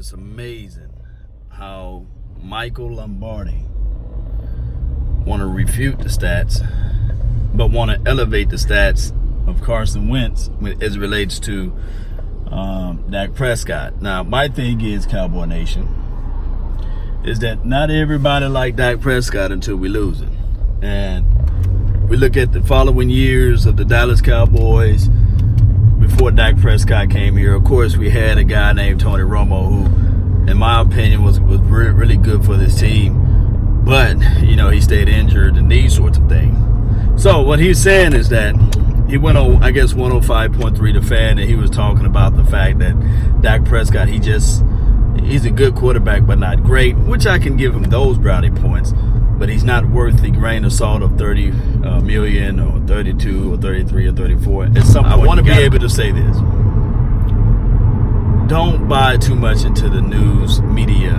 it's amazing how Michael Lombardi want to refute the stats, but want to elevate the stats of Carson Wentz as it relates to Dak Prescott. Now, my thing is, Cowboy Nation, is that not everybody like Dak Prescott until we lose it. And we look at the following years of the Dallas Cowboys before Dak Prescott came here. Of course, we had a guy named Tony Romo who, in my opinion, was really, really good for this team. But, you know, he stayed injured and these sorts of things. So what he's saying is that he went on, I guess, 105.3 The Fan, and he was talking about the fact that Dak Prescott, he's a good quarterback, but not great, which I can give him those brownie points. But he's not worth the grain of salt of 30 million or 32 or 33 or 34. At some point, I want to be able to say this. Don't buy too much into the news media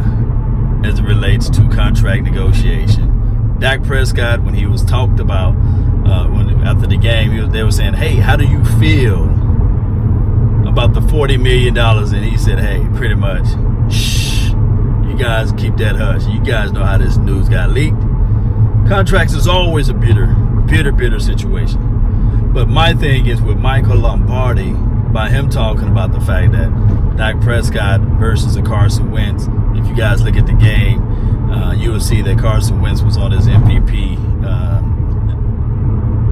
as it relates to contract negotiation. Dak Prescott, when he was talked about after the game, they were saying, hey, how do you feel about the $40 million? And he said, hey, pretty much, shh, you guys keep that hush. You guys know how this news got leaked. Contracts is always a bitter situation. But my thing is with Michael Lombardi, by him talking about the fact that Dak Prescott versus a Carson Wentz, if you guys look at the game, you will see that Carson Wentz was on his MVP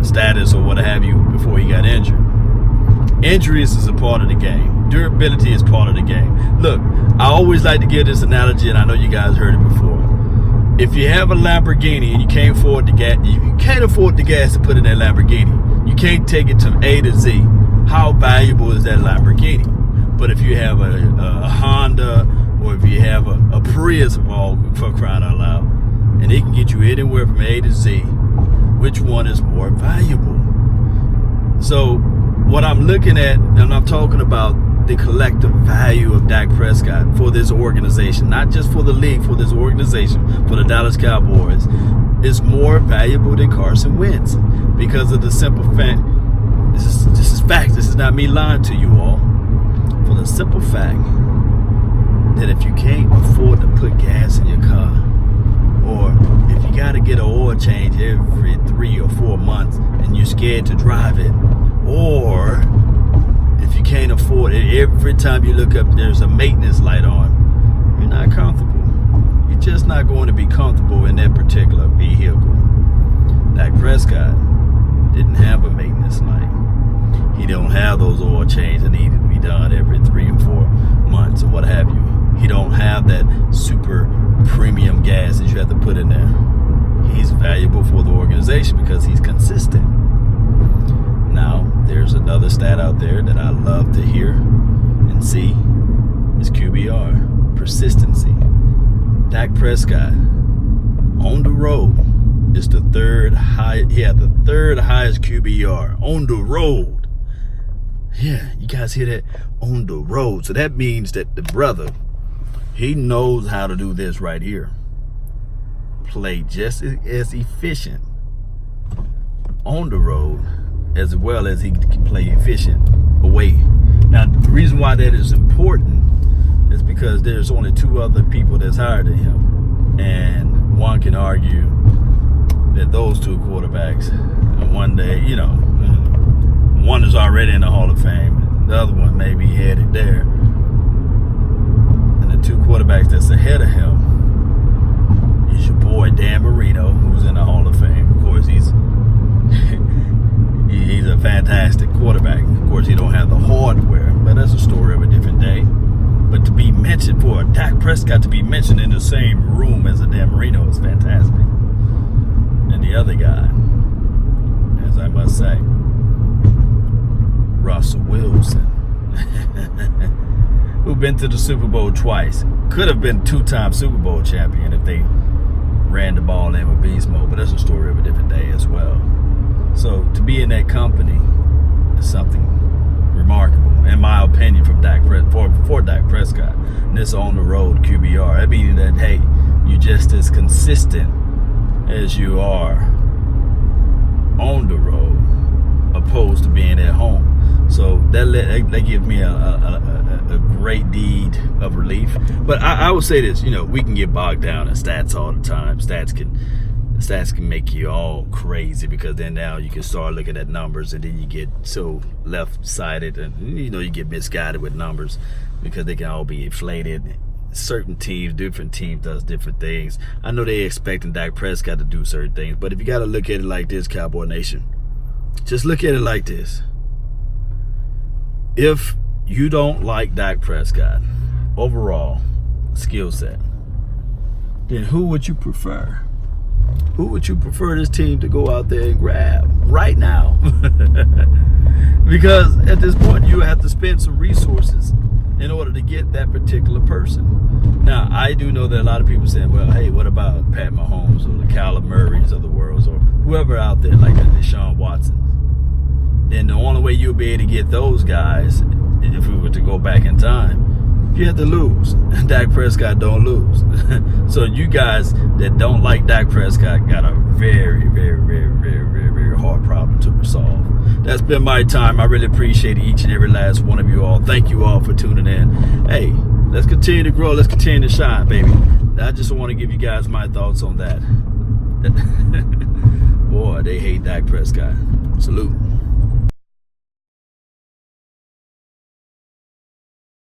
status or what have you before he got injured. Injuries is a part of the game. Durability is part of the game. Look, I always like to give this analogy, and I know you guys heard it before. If you have a Lamborghini and you can't afford the gas to put in that Lamborghini, you can't take it to A to Z. How valuable is that Lamborghini? But if you have a Honda, or if you have a Prius, for crying out loud, and it can get you anywhere from A to Z, which one is more valuable? So what I'm looking at, and I'm talking about the collective value of Dak Prescott for this organization, not just for the league, for this organization, for the Dallas Cowboys, is more valuable than Carson Wentz because of the simple fact, this is fact, this is not me lying to you all, for the simple fact that if you can't afford to put gas in your car, or if you got to get an oil change every 3 or 4 months and you're scared to drive it, or if you can't afford it, every time you look up there's a maintenance light on, you're not comfortable. You're just not going to be comfortable in that particular vehicle. Dak Prescott didn't have a maintenance light. He don't have those oil changes that needed to be done every 3 or 4 months or what have you. He don't have that super premium gas that you have to put in there. He's valuable for the organization because he's consistent. Now, there's another stat out there that I love to hear and see is QBR, persistency. Dak Prescott on the road is the third highest QBR on the road. Yeah, you guys hear that? On the road. So that means that the brother, he knows how to do this right here. Play just as efficient on the road as well as he can play efficient away. Now, the reason why that is important is because there's only 2 other people that's higher than him. And one can argue that those 2 quarterbacks, one day, you know, one is already in the Hall of Fame. The other one may be headed there. And the 2 quarterbacks that's ahead of him is your boy Dan Marino, who's in the Hall of Fame. Of course, he's a fantastic quarterback. Of course, he don't have the hardware, but that's a story of a different day. But to be mentioned, for Dak Prescott to be mentioned in the same room as a Dan Marino is fantastic. And the other guy, as I must say, Russell Wilson, who've been to the Super Bowl twice. Could have been 2-time Super Bowl champion if they ran the ball in with beast mode, but that's a story of a different day as well. So to be in that company is something remarkable, in my opinion, for Dak Prescott. And this on the road QBR. That means that, hey, you're just as consistent as you are on the road opposed to being at home. So that gives me a great deed of relief. But I would say this, we can get bogged down in stats all the time. Stats can make you all crazy, because then now you can start looking at numbers, and then you get so left-sided, and you get misguided with numbers because they can all be inflated. Certain teams, different teams does different things. I know they're expecting Dak Prescott to do certain things, but if you got to look at it like this, Cowboy Nation, just look at it like this. If you don't like Dak Prescott overall skill set, then who would you prefer? Who would you prefer this team to go out there and grab right now? Because at this point, you have to spend some resources in order to get that particular person. Now, I do know that a lot of people saying, well, hey, what about Pat Mahomes or the Kyler Murrays of the world, or whoever out there like that, Deshaun Watson? Then the only way you'll be able to get those guys, if we were to go back in time, you have to lose. Dak Prescott don't lose. So you guys that don't like Dak Prescott got a very, very, very, very, very, very hard problem to resolve. That's been my time. I really appreciate each and every last one of you all. Thank you all for tuning in. Hey, let's continue to grow. Let's continue to shine, baby. I just want to give you guys my thoughts on that. Boy, they hate Dak Prescott. Salute.